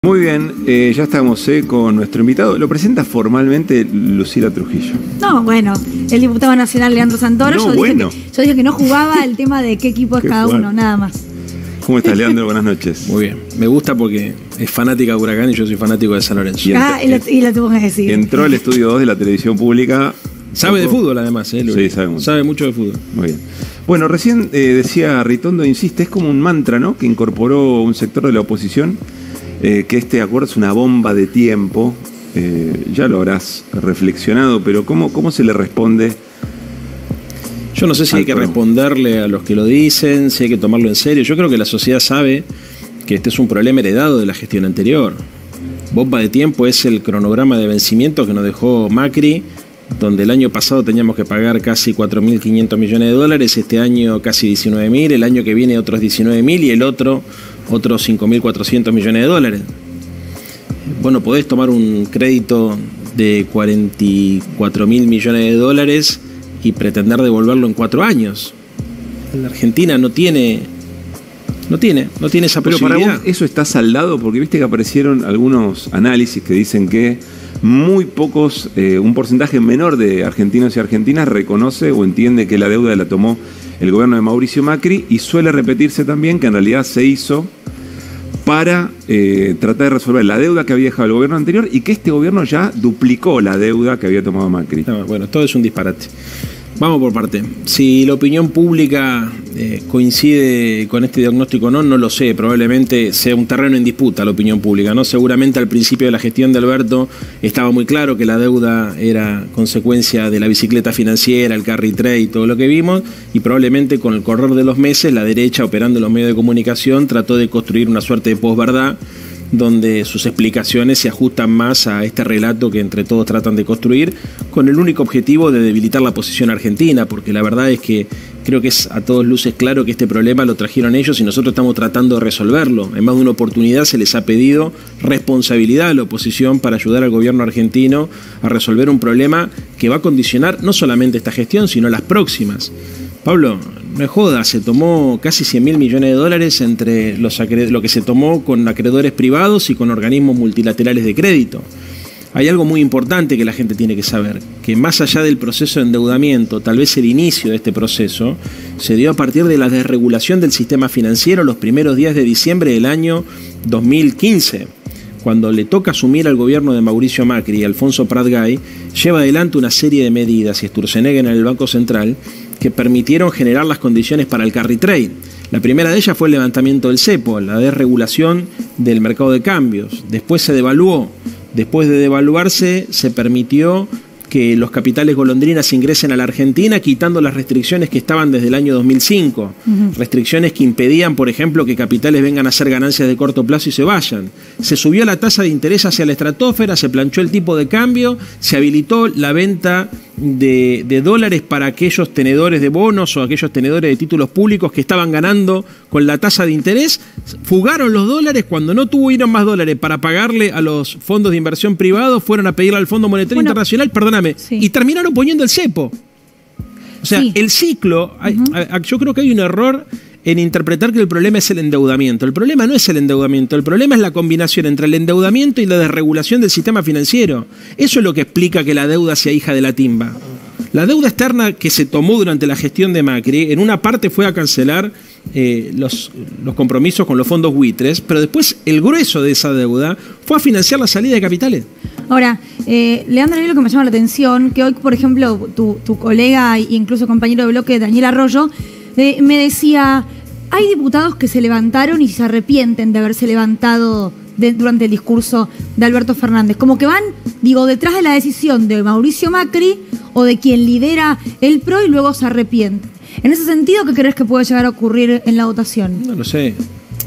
Muy bien, ya estamos con nuestro invitado. Lo presenta formalmente Lucila Trujillo. No, bueno, el diputado nacional Leandro Santoro. No, yo dije que no jugaba el tema de qué equipo es cada uno, nada más. ¿Cómo estás, Leandro? Buenas noches. Muy bien. Me gusta porque es fanática de Huracán y yo soy fanático de San Lorenzo. Y la tuvo que decir. Entró al estudio 2 de la televisión pública. Sabe de fútbol, además, Luis. Sí, sabe mucho. Sabe mucho de fútbol. Muy bien. Bueno, recién decía Ritondo, insiste, es como un mantra, ¿no?, que incorporó un sector de la oposición, que este acuerdo es una bomba de tiempo. Ya lo habrás reflexionado, pero ¿cómo se le responde? Yo no sé si hay que responderle a los que lo dicen, si hay que tomarlo en serio. Yo creo que la sociedad sabe que este es un problema heredado de la gestión anterior. Bomba de tiempo es el cronograma de vencimiento que nos dejó Macri, donde el año pasado teníamos que pagar casi 4.500 millones de dólares, este año casi 19.000, el año que viene otros 19.000 y el otros 5.400 millones de dólares. Bueno, podés tomar un crédito de 44.000 millones de dólares y pretender devolverlo en 4 años. La Argentina no tiene esa posibilidad. Pero para vos eso está saldado, porque viste que aparecieron algunos análisis que dicen que muy pocos, un porcentaje menor de argentinos y argentinas reconoce o entiende que la deuda la tomó el gobierno de Mauricio Macri, y suele repetirse también que en realidad se hizo para tratar de resolver la deuda que había dejado el gobierno anterior y que este gobierno ya duplicó la deuda que había tomado Macri. No, bueno, todo es un disparate. Vamos por parte. Si la opinión pública coincide con este diagnóstico o no, no lo sé. Probablemente sea un terreno en disputa la opinión pública, ¿no? Seguramente al principio de la gestión de Alberto estaba muy claro que la deuda era consecuencia de la bicicleta financiera, el carry trade y todo lo que vimos, y probablemente con el correr de los meses la derecha, operando en los medios de comunicación, trató de construir una suerte de posverdad donde sus explicaciones se ajustan más a este relato que entre todos tratan de construir, con el único objetivo de debilitar la posición argentina, porque la verdad es que creo que es a todas luces claro que este problema lo trajeron ellos y nosotros estamos tratando de resolverlo. En más de una oportunidad se les ha pedido responsabilidad a la oposición para ayudar al gobierno argentino a resolver un problema que va a condicionar no solamente esta gestión, sino las próximas. Pablo, no es joda, se tomó casi 100.000 millones de dólares entre lo que se tomó con acreedores privados y con organismos multilaterales de crédito. Hay algo muy importante que la gente tiene que saber, que más allá del proceso de endeudamiento, tal vez el inicio de este proceso, se dio a partir de la desregulación del sistema financiero los primeros días de diciembre del año 2015. Cuando le toca asumir al gobierno de Mauricio Macri y Alfonso Prat-Gay, lleva adelante una serie de medidas, y Sturzenegger en el Banco Central, que permitieron generar las condiciones para el carry trade. La primera de ellas fue el levantamiento del cepo, la desregulación del mercado de cambios. Después se devaluó. Después de devaluarse, se permitió que los capitales golondrinas ingresen a la Argentina, quitando las restricciones que estaban desde el año 2005. Restricciones que impedían, por ejemplo, que capitales vengan a hacer ganancias de corto plazo y se vayan. Se subió la tasa de interés hacia la estratosfera, se planchó el tipo de cambio, se habilitó la venta de dólares para aquellos tenedores de bonos o aquellos tenedores de títulos públicos que estaban ganando con la tasa de interés. Fugaron los dólares. Cuando no tuvieron más dólares para pagarle a los fondos de inversión privados, fueron a pedirle al Fondo Monetario Internacional, y terminaron poniendo el cepo. O sea, el ciclo, yo creo que hay un error en interpretar que el problema es el endeudamiento. El problema no es el endeudamiento, el problema es la combinación entre el endeudamiento y la desregulación del sistema financiero. Eso es lo que explica que la deuda sea hija de la timba. La deuda externa que se tomó durante la gestión de Macri, en una parte fue a cancelar los compromisos con los fondos buitres, pero después el grueso de esa deuda fue a financiar la salida de capitales. Ahora, Leandro, a mí lo que me llama la atención, que hoy, por ejemplo, tu colega e incluso compañero de bloque, Daniel Arroyo, me decía, hay diputados que se levantaron y se arrepienten de haberse levantado durante el discurso de Alberto Fernández. Como que van, detrás de la decisión de Mauricio Macri o de quien lidera el PRO y luego se arrepienten. En ese sentido, ¿qué crees que puede llegar a ocurrir en la votación? No lo sé.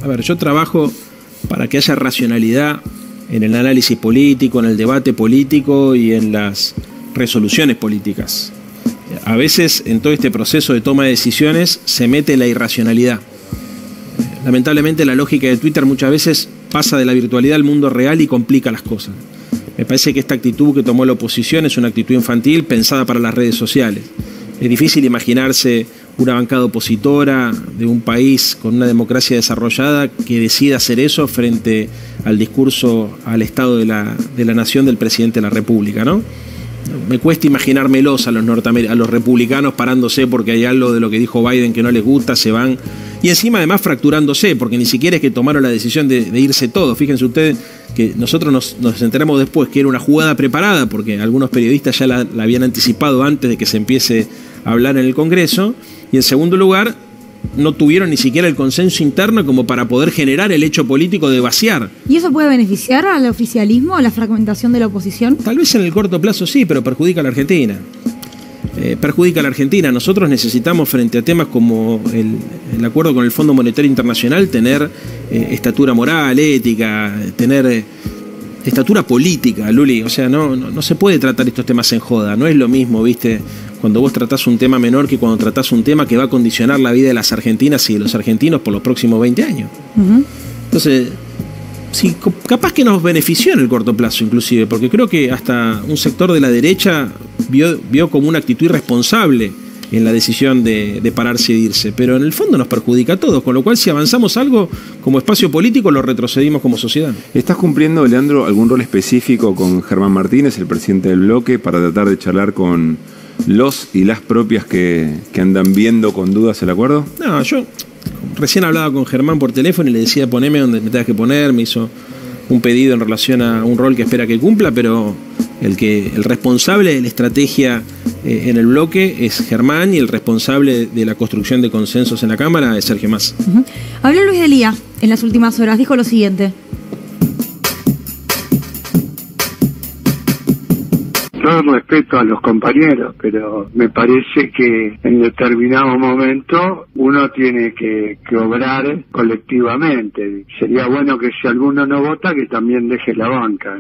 A ver, yo trabajo para que haya racionalidad en el análisis político, en el debate político y en las resoluciones políticas. A veces en todo este proceso de toma de decisiones se mete la irracionalidad. Lamentablemente la lógica de Twitter muchas veces pasa de la virtualidad al mundo real y complica las cosas. Me parece que esta actitud que tomó la oposición es una actitud infantil pensada para las redes sociales. Es difícil imaginarse una bancada opositora de un país con una democracia desarrollada que decida hacer eso frente al discurso al Estado de la Nación del presidente de la República, ¿no? Me cuesta imaginármelos a los republicanos parándose porque hay algo de lo que dijo Biden que no les gusta, se van. Y encima además fracturándose, porque ni siquiera es que tomaron la decisión de irse todos. Fíjense ustedes que nosotros nos enteramos después que era una jugada preparada, porque algunos periodistas ya la habían anticipado antes de que se empiece a hablar en el Congreso. Y en segundo lugar, no tuvieron ni siquiera el consenso interno como para poder generar el hecho político de vaciar. ¿Y eso puede beneficiar al oficialismo, a la fragmentación de la oposición? Tal vez en el corto plazo sí, pero perjudica a la Argentina. Perjudica a la Argentina. Nosotros necesitamos, frente a temas como el acuerdo con el Fondo Monetario Internacional, tener estatura moral, ética, tener estatura política, Luli. O sea, no se puede tratar estos temas en joda. No es lo mismo, ¿viste? Cuando vos tratás un tema menor que cuando tratás un tema que va a condicionar la vida de las argentinas y de los argentinos por los próximos 20 años. Entonces, sí, capaz que nos benefició en el corto plazo inclusive, porque creo que hasta un sector de la derecha vio como una actitud irresponsable en la decisión de pararse y de irse, pero en el fondo nos perjudica a todos, con lo cual si avanzamos algo como espacio político lo retrocedimos como sociedad. ¿Estás cumpliendo, Leandro, algún rol específico con Germán Martínez, el presidente del bloque, para tratar de charlar con los y las propias que andan viendo con dudas el acuerdo? No, yo recién hablaba con Germán por teléfono y le decía poneme donde me tengas que poner, me hizo un pedido en relación a un rol que espera que cumpla, pero el responsable de la estrategia en el bloque es Germán y el responsable de la construcción de consensos en la Cámara es Sergio Massa. Habló Luis Delía en las últimas horas, dijo lo siguiente. Todo respeto a los compañeros, pero me parece que en determinado momento uno tiene que obrar colectivamente. Sería bueno que si alguno no vota, que también deje la banca.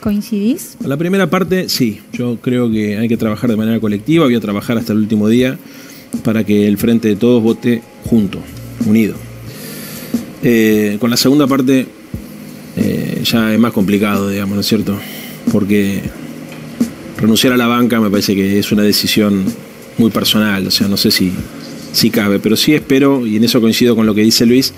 ¿Coincidís? La primera parte, sí. Yo creo que hay que trabajar de manera colectiva. Voy a trabajar hasta el último día para que el Frente de Todos vote junto, unido. Con la segunda parte ya es más complicado, digamos, ¿no es cierto? Porque renunciar a la banca me parece que es una decisión muy personal, o sea, no sé si cabe, pero sí espero, y en eso coincido con lo que dice Luis,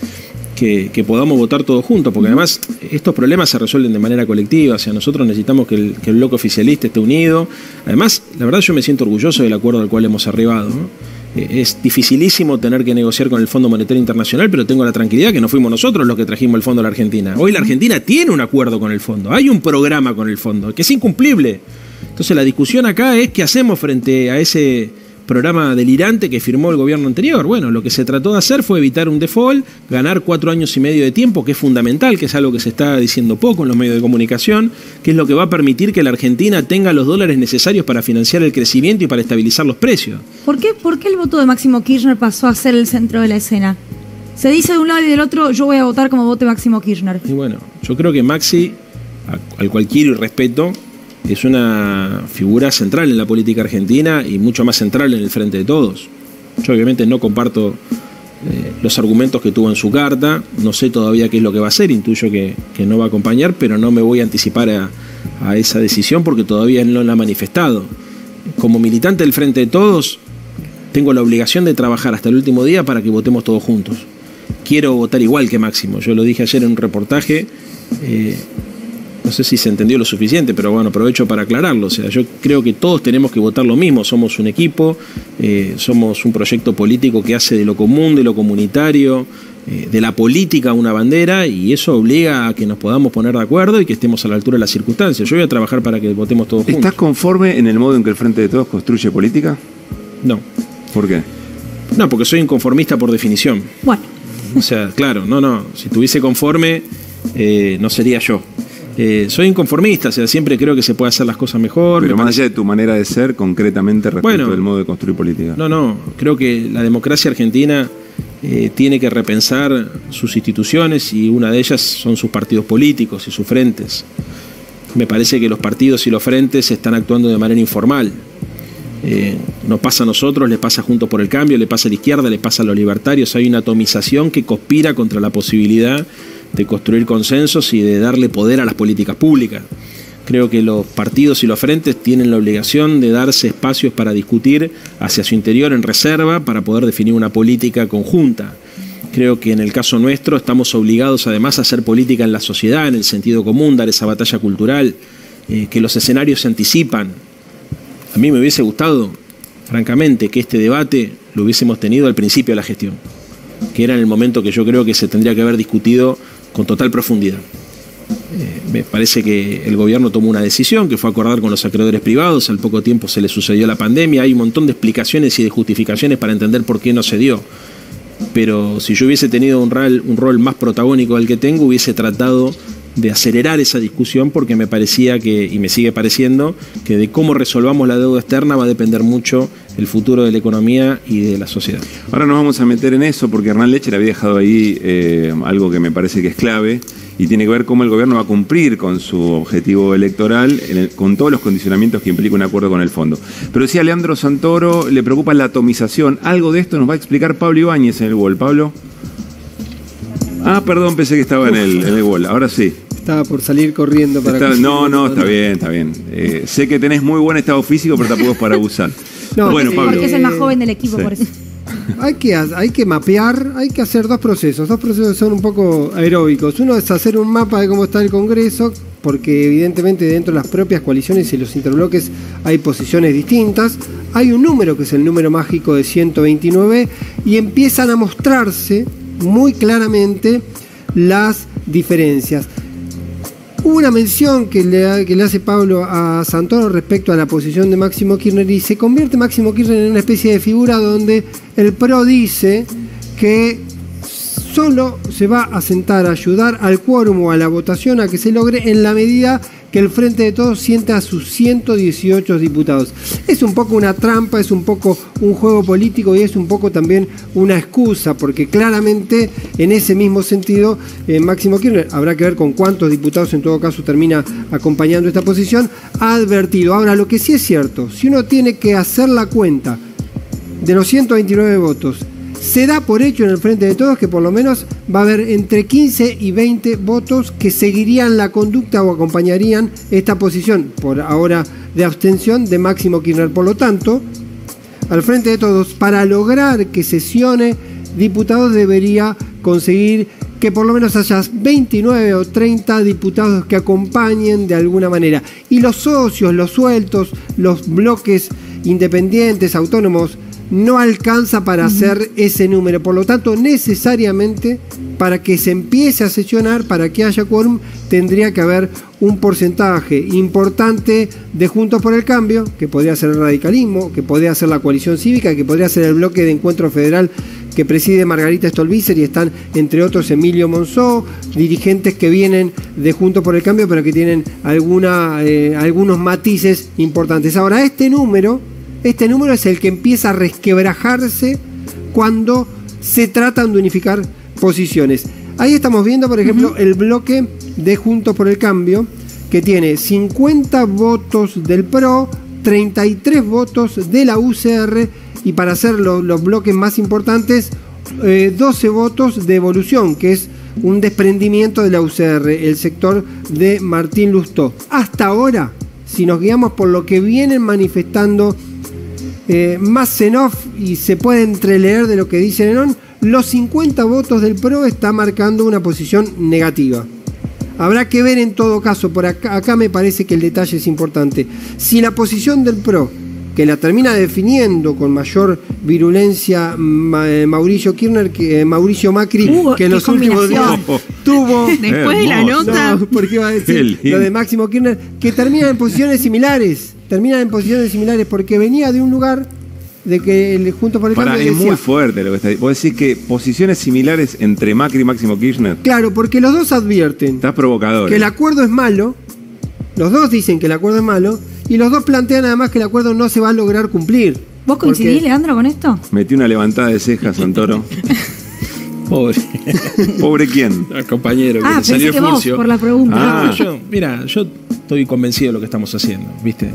que podamos votar todos juntos, porque además estos problemas se resuelven de manera colectiva, o sea, nosotros necesitamos que el bloque oficialista esté unido. Además, la verdad yo me siento orgulloso del acuerdo al cual hemos arribado, ¿no? Es dificilísimo tener que negociar con el Fondo Monetario Internacional, pero tengo la tranquilidad que no fuimos nosotros los que trajimos el fondo a la Argentina. Hoy la Argentina tiene un acuerdo con el fondo, hay un programa con el fondo, que es incumplible. Entonces la discusión acá es qué hacemos frente a ese programa delirante que firmó el gobierno anterior. Bueno, lo que se trató de hacer fue evitar un default, ganar 4 años y medio de tiempo, que es fundamental, que es algo que se está diciendo poco en los medios de comunicación, que es lo que va a permitir que la Argentina tenga los dólares necesarios para financiar el crecimiento y para estabilizar los precios. ¿Por qué el voto de Máximo Kirchner pasó a ser el centro de la escena? Se dice de un lado y del otro, yo voy a votar como vote Máximo Kirchner. Y bueno, yo creo que Maxi, al cual quiero y respeto, es una figura central en la política argentina y mucho más central en el Frente de Todos. Yo obviamente no comparto los argumentos que tuvo en su carta, no sé todavía qué es lo que va a hacer, intuyo que no va a acompañar, pero no me voy a anticipar a esa decisión porque todavía no la ha manifestado. Como militante del Frente de Todos, tengo la obligación de trabajar hasta el último día para que votemos todos juntos. Quiero votar igual que Máximo, yo lo dije ayer en un reportaje, no sé si se entendió lo suficiente, pero bueno, aprovecho para aclararlo. O sea, yo creo que todos tenemos que votar lo mismo. Somos un equipo, somos un proyecto político que hace de lo común, de lo comunitario, de la política una bandera, y eso obliga a que nos podamos poner de acuerdo y que estemos a la altura de las circunstancias. Yo voy a trabajar para que votemos todos juntos. ¿Estás conforme en el modo en que el Frente de Todos construye política? No. ¿Por qué? No, porque soy inconformista por definición. Bueno. O sea, claro, no. Si estuviese conforme, no sería yo. Soy inconformista, o sea, siempre creo que se puede hacer las cosas mejor. Pero más allá de tu manera de ser, concretamente respecto del modo de construir política. No, creo que la democracia argentina tiene que repensar sus instituciones y una de ellas son sus partidos políticos y sus frentes. Me parece que los partidos y los frentes están actuando de manera informal. Nos pasa a nosotros, le pasa a Juntos por el Cambio, le pasa a la izquierda, le pasa a los libertarios. Hay una atomización que conspira contra la posibilidad de construir consensos y de darle poder a las políticas públicas. Creo que los partidos y los frentes tienen la obligación de darse espacios para discutir hacia su interior en reserva para poder definir una política conjunta. Creo que en el caso nuestro estamos obligados además a hacer política en la sociedad, en el sentido común, dar esa batalla cultural, que los escenarios se anticipan. A mí me hubiese gustado, francamente, que este debate lo hubiésemos tenido al principio de la gestión, que era en el momento que yo creo que se tendría que haber discutido con total profundidad. Me parece que el gobierno tomó una decisión que fue acordar con los acreedores privados, al poco tiempo se le sucedió la pandemia, hay un montón de explicaciones y de justificaciones para entender por qué no se dio. Pero si yo hubiese tenido un rol más protagónico del que tengo, hubiese tratado de acelerar esa discusión, porque me parecía que, y me sigue pareciendo, que de cómo resolvamos la deuda externa va a depender mucho el futuro de la economía y de la sociedad. Ahora nos vamos a meter en eso porque Hernán Lecher había dejado ahí algo que me parece que es clave y tiene que ver cómo el gobierno va a cumplir con su objetivo electoral con todos los condicionamientos que implica un acuerdo con el fondo. Pero decía Leandro Santoro, le preocupa la atomización. Algo de esto nos va a explicar Pablo Ibáñez en el Wall. Pablo. Ah, perdón, pensé que estaba en el Wall. Ahora sí. Estaba por salir corriendo para... No, está bien. Sé que tenés muy buen estado físico, pero tampoco es para abusar. No, bueno, Pablo. Porque es el más joven del equipo, sí. Por eso. Hay que mapear, hay que hacer dos procesos son un poco aeróbicos. Uno es hacer un mapa de cómo está el Congreso, porque evidentemente dentro de las propias coaliciones y los interbloques hay posiciones distintas. Hay un número que es el número mágico de 129 y empiezan a mostrarse muy claramente las diferencias. Hubo una mención que le hace Pablo a Santoro respecto a la posición de Máximo Kirchner y se convierte Máximo Kirchner en una especie de figura donde el PRO dice que solo se va a sentar a ayudar al quórum o a la votación a que se logre en la medida que el Frente de Todos sienta a sus 118 diputados. Es un poco una trampa, es un poco un juego político y es un poco también una excusa, porque claramente en ese mismo sentido Máximo Kirchner, habrá que ver con cuántos diputados en todo caso termina acompañando esta posición, ha advertido. Ahora, lo que sí es cierto, si uno tiene que hacer la cuenta de los 129 votos, se da por hecho en el Frente de Todos que por lo menos va a haber entre 15 y 20 votos que seguirían la conducta o acompañarían esta posición, por ahora de abstención, de Máximo Kirchner. Por lo tanto, al Frente de Todos, para lograr que sesione diputados, debería conseguir que por lo menos haya 29 o 30 diputados que acompañen de alguna manera. Y los socios, los sueltos, los bloques independientes, autónomos, no alcanza para hacer ese número. Por lo tanto, necesariamente, para que se empiece a sesionar, para que haya quórum, tendría que haber un porcentaje importante de Juntos por el Cambio, que podría ser el radicalismo, que podría ser la coalición cívica, que podría ser el bloque de Encuentro Federal que preside Margarita Stolbizer, y están entre otros Emilio Monzó, dirigentes que vienen de Juntos por el Cambio, pero que tienen algunos matices importantes. Ahora, este número es el que empieza a resquebrajarse cuando se tratan de unificar posiciones. Ahí estamos viendo, por ejemplo, el bloque de Juntos por el Cambio, que tiene 50 votos del PRO, 33 votos de la UCR y, para hacer los bloques más importantes, 12 votos de Evolución, que es un desprendimiento de la UCR, el sector de Martín Lustó. Hasta ahora, si nos guiamos por lo que vienen manifestando más en off y se puede entreleer de lo que dicen en on, los 50 votos del PRO está marcando una posición negativa. Habrá que ver en todo caso, por acá me parece que el detalle es importante. Si la posición del PRO, que la termina definiendo con mayor virulencia Mauricio Macri, que en los últimos días tuvo... Después de la nota... No, porque iba a decir lo de Máximo Kirchner, que termina en posiciones similares. Porque venía de un lugar de que el Juntos por el Cambio decía... Es muy fuerte lo que está diciendo. Vos decís que posiciones similares entre Macri y Máximo Kirchner. Claro, porque los dos advierten... Estás provocador. Que el acuerdo es malo. Los dos dicen que el acuerdo es malo. Y los dos plantean además que el acuerdo no se va a lograr cumplir. ¿Vos coincidís, Leandro, con esto? Metí una levantada de cejas, Santoro. Pobre. ¿Pobre quién? El compañero. Que salió que vos, por la pregunta. Yo estoy convencido de lo que estamos haciendo, ¿viste?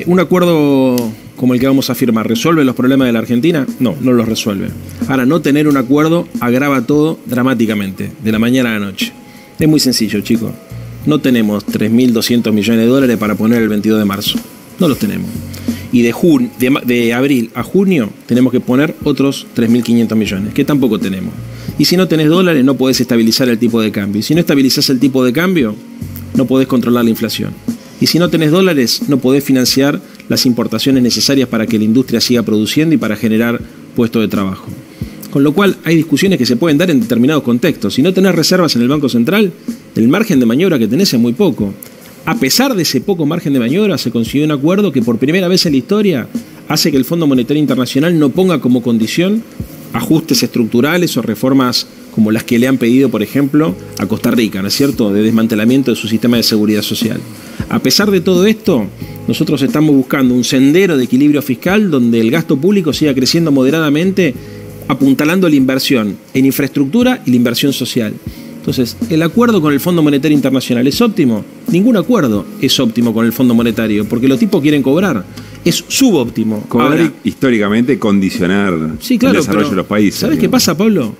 Un acuerdo como el que vamos a firmar, ¿resuelve los problemas de la Argentina? No los resuelve. Ahora, no tener un acuerdo agrava todo dramáticamente, de la mañana a la noche. Es muy sencillo, chicos. no tenemos 3.200 millones de dólares para poner el 22 de marzo. No los tenemos. Y de abril a junio tenemos que poner otros 3.500 millones, que tampoco tenemos. Y si no tenés dólares, no podés estabilizar el tipo de cambio. Y si no estabilizás el tipo de cambio, no podés controlar la inflación. Y si no tenés dólares, no podés financiar las importaciones necesarias para que la industria siga produciendo y para generar puestos de trabajo. Con lo cual, hay discusiones que se pueden dar en determinados contextos. Si no tenés reservas en el Banco Central, el margen de maniobra que tenés es muy poco. A pesar de ese poco margen de maniobra, se consiguió un acuerdo que por primera vez en la historia hace que el Fondo Monetario Internacional no ponga como condición ajustes estructurales o reformas como las que le han pedido, por ejemplo, a Costa Rica, ¿no es cierto?, de desmantelamiento de su sistema de seguridad social. A pesar de todo esto, nosotros estamos buscando un sendero de equilibrio fiscal donde el gasto público siga creciendo moderadamente, apuntalando la inversión en infraestructura y la inversión social. Entonces, ¿el acuerdo con el Fondo Monetario Internacional es óptimo? Ningún acuerdo es óptimo con el Fondo Monetario, porque los tipos quieren cobrar. Es subóptimo. Cobrar Ahora, históricamente condicionar sí, claro, el desarrollo de los países. ¿Sabes qué pasa, Pablo?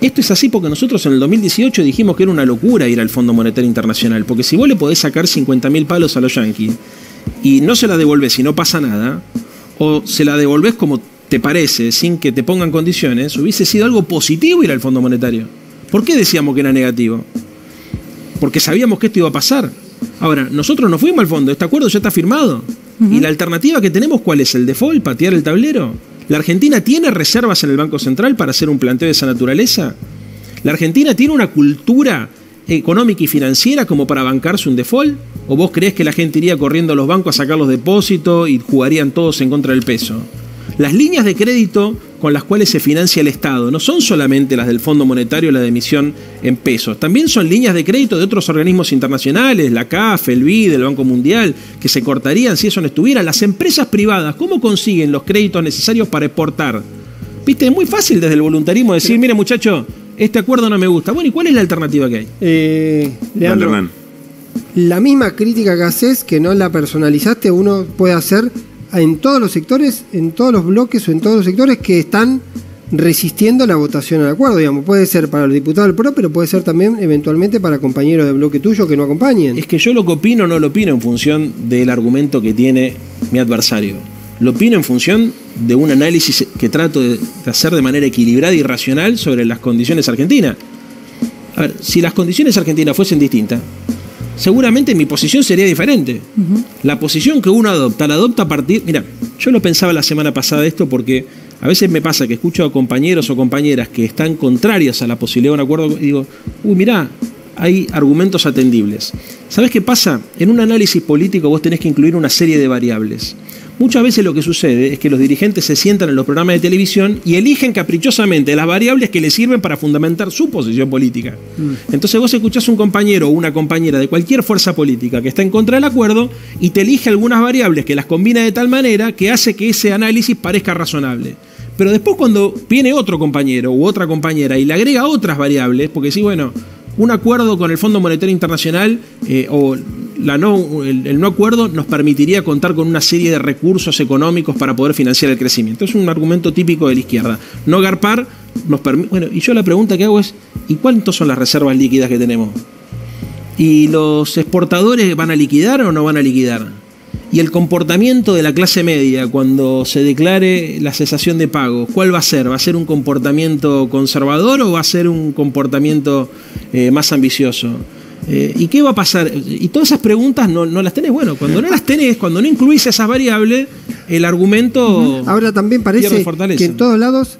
Esto es así porque nosotros en el 2018 dijimos que era una locura ir al Fondo Monetario Internacional, porque si vos le podés sacar 50.000 palos a los yanquis y no se la devolvés y no pasa nada, o se la devolvés como te parece, sin que te pongan condiciones, hubiese sido algo positivo ir al Fondo Monetario. ¿Por qué decíamos que era negativo? Porque sabíamos que esto iba a pasar. Ahora, nosotros no fuimos al fondo, este acuerdo ya está firmado. ¿Y la alternativa que tenemos cuál es? ¿El default? ¿Patear el tablero? ¿La Argentina tiene reservas en el Banco Central para hacer un planteo de esa naturaleza? ¿La Argentina tiene una cultura económica y financiera como para bancarse un default? ¿O vos creés que la gente iría corriendo a los bancos a sacar los depósitos y jugarían todos en contra del peso? Las líneas de crédito con las cuales se financia el Estado no son solamente las del Fondo Monetario, la de emisión en pesos. También son líneas de crédito de otros organismos internacionales, la CAF, el BID, el Banco Mundial, que se cortarían si eso no estuviera. Las empresas privadas, ¿cómo consiguen los créditos necesarios para exportar? Viste, es muy fácil desde el voluntarismo decir, mire muchacho, este acuerdo no me gusta. Bueno, ¿y cuál es la alternativa que hay? Leandro, la misma crítica que haces, que no la personalizaste, uno puede hacer en todos los sectores, en todos los bloques o en todos los sectores que están resistiendo la votación al acuerdo. Digamos, puede ser para los diputados del PRO, pero puede ser también eventualmente para compañeros de bloque tuyo que no acompañen. Es que yo lo que opino no lo opino en función del argumento que tiene mi adversario. Lo opino en función de un análisis que trato de hacer de manera equilibrada y racional sobre las condiciones argentinas. A ver, si las condiciones argentinas fuesen distintas, seguramente mi posición sería diferente. La posición que uno adopta, la adopta a partir... Mira, yo lo pensaba la semana pasada esto porque a veces me pasa que escucho a compañeros o compañeras que están contrarias a la posibilidad de un acuerdo y digo, mirá, hay argumentos atendibles. ¿Sabés qué pasa? En un análisis político vos tenés que incluir una serie de variables. Muchas veces lo que sucede es que los dirigentes se sientan en los programas de televisión y eligen caprichosamente las variables que les sirven para fundamentar su posición política. Entonces vos escuchás un compañero o una compañera de cualquier fuerza política que está en contra del acuerdo y te elige algunas variables que las combina de tal manera que hace que ese análisis parezca razonable. Pero después cuando viene otro compañero u otra compañera y le agrega otras variables, porque sí, bueno, un acuerdo con el Fondo Monetario Internacional o el no acuerdo nos permitiría contar con una serie de recursos económicos para poder financiar el crecimiento. Es un argumento típico de la izquierda. No garpar nos permite... Bueno, y yo la pregunta que hago es, ¿y cuántas son las reservas líquidas que tenemos? ¿Y los exportadores van a liquidar o no van a liquidar? ¿Y el comportamiento de la clase media cuando se declare la cesación de pagos, cuál va a ser? ¿Va a ser un comportamiento conservador o va a ser un comportamiento más ambicioso? ¿Y qué va a pasar? Y todas esas preguntas no las tenés. Bueno, cuando no las tenés, cuando no incluís esas variables, el argumento... Ahora también parece que en todos lados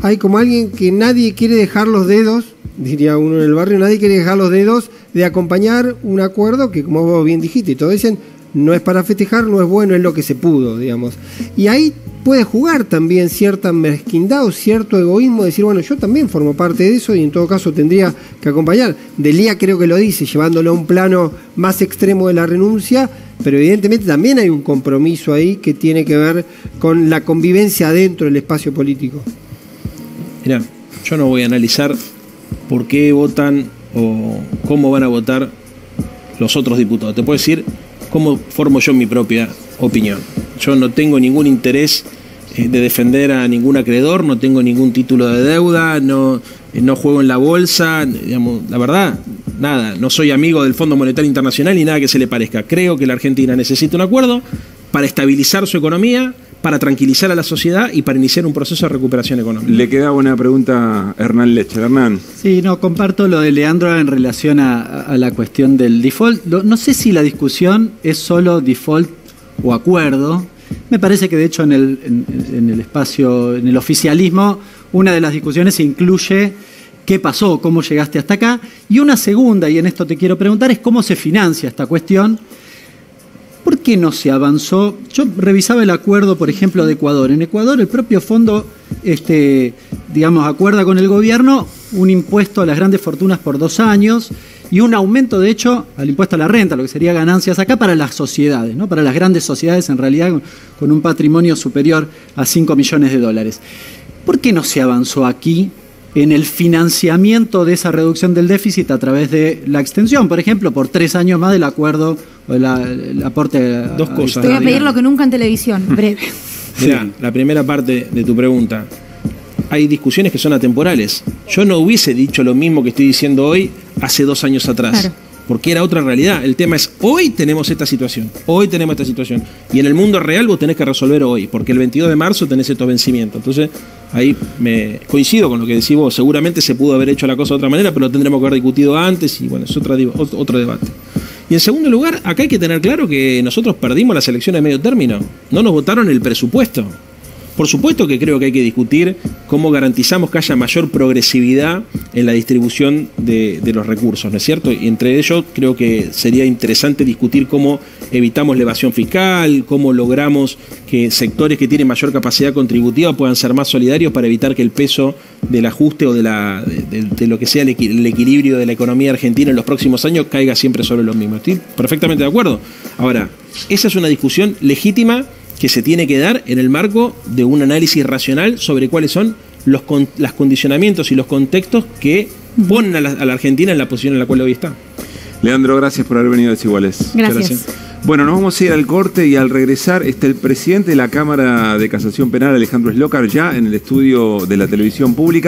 hay como alguien que nadie quiere dejar los dedos, diría uno en el barrio, nadie quiere dejar los dedos de acompañar un acuerdo que, como vos bien dijiste, y todos dicen, no es para festejar, no es bueno, es lo que se pudo, digamos. Y ahí puede jugar también cierta mezquindad o cierto egoísmo, decir, bueno, yo también formo parte de eso y en todo caso tendría que acompañar. Delía creo que lo dice, llevándolo a un plano más extremo de la renuncia, pero evidentemente también hay un compromiso ahí que tiene que ver con la convivencia dentro del espacio político. Mirá, yo no voy a analizar por qué votan o cómo van a votar los otros diputados. Te puedo decir cómo formo yo mi propia opinión. Yo no tengo ningún interés de defender a ningún acreedor, no tengo ningún título de deuda, no juego en la bolsa, digamos, la verdad, nada, no soy amigo del Fondo Monetario Internacional ni nada que se le parezca. Creo que la Argentina necesita un acuerdo para estabilizar su economía, para tranquilizar a la sociedad y para iniciar un proceso de recuperación económica. Le queda una pregunta a Hernán Lecher. Hernán. Sí, no, comparto lo de Leandro en relación a la cuestión del default. No sé si la discusión es solo default o acuerdo. Me parece que de hecho en el espacio, en el oficialismo, una de las discusiones incluye qué pasó, cómo llegaste hasta acá. Y una segunda, y en esto te quiero preguntar, es cómo se financia esta cuestión. ¿Por qué no se avanzó? Yo revisaba el acuerdo, por ejemplo, de Ecuador. En Ecuador el propio fondo, acuerda con el gobierno un impuesto a las grandes fortunas por 2 años y un aumento, de hecho, al impuesto a la renta, lo que sería ganancias acá para las sociedades, ¿no? Para las grandes sociedades, en realidad, con un patrimonio superior a 5 millones de dólares. ¿Por qué no se avanzó aquí en el financiamiento de esa reducción del déficit a través de la extensión, por ejemplo, por 3 años más del acuerdo o el aporte? Dos cosas. Te voy a pedir lo que nunca en televisión, breve. Mirá, la primera parte de tu pregunta. Hay discusiones que son atemporales. Yo no hubiese dicho lo mismo que estoy diciendo hoy hace 2 años atrás. Claro. Porque era otra realidad. El tema es, hoy tenemos esta situación. Hoy tenemos esta situación. Y en el mundo real vos tenés que resolver hoy. Porque el 22 de marzo tenés estos vencimientos. Entonces, ahí me coincido con lo que decís vos. Seguramente se pudo haber hecho la cosa de otra manera, pero lo tendremos que haber discutido antes. Y bueno, es otro debate. Y en segundo lugar, acá hay que tener claro que nosotros perdimos las elecciones de medio término. No nos votaron el presupuesto. Por supuesto que creo que hay que discutir cómo garantizamos que haya mayor progresividad en la distribución de los recursos, ¿no es cierto? Y entre ellos creo que sería interesante discutir cómo evitamos la evasión fiscal, cómo logramos que sectores que tienen mayor capacidad contributiva puedan ser más solidarios para evitar que el peso del ajuste o de lo que sea el equilibrio de la economía argentina en los próximos años caiga siempre sobre los mismos. Estoy perfectamente de acuerdo. Ahora, esa es una discusión legítima que se tiene que dar en el marco de un análisis racional sobre cuáles son los condicionamientos y los contextos que ponen a la Argentina en la posición en la cual hoy está. Leandro, gracias por haber venido a Desiguales. Gracias. Bueno, nos vamos a ir al corte y al regresar está el presidente de la Cámara de Casación Penal, Alejandro Slokar, ya en el estudio de la televisión pública.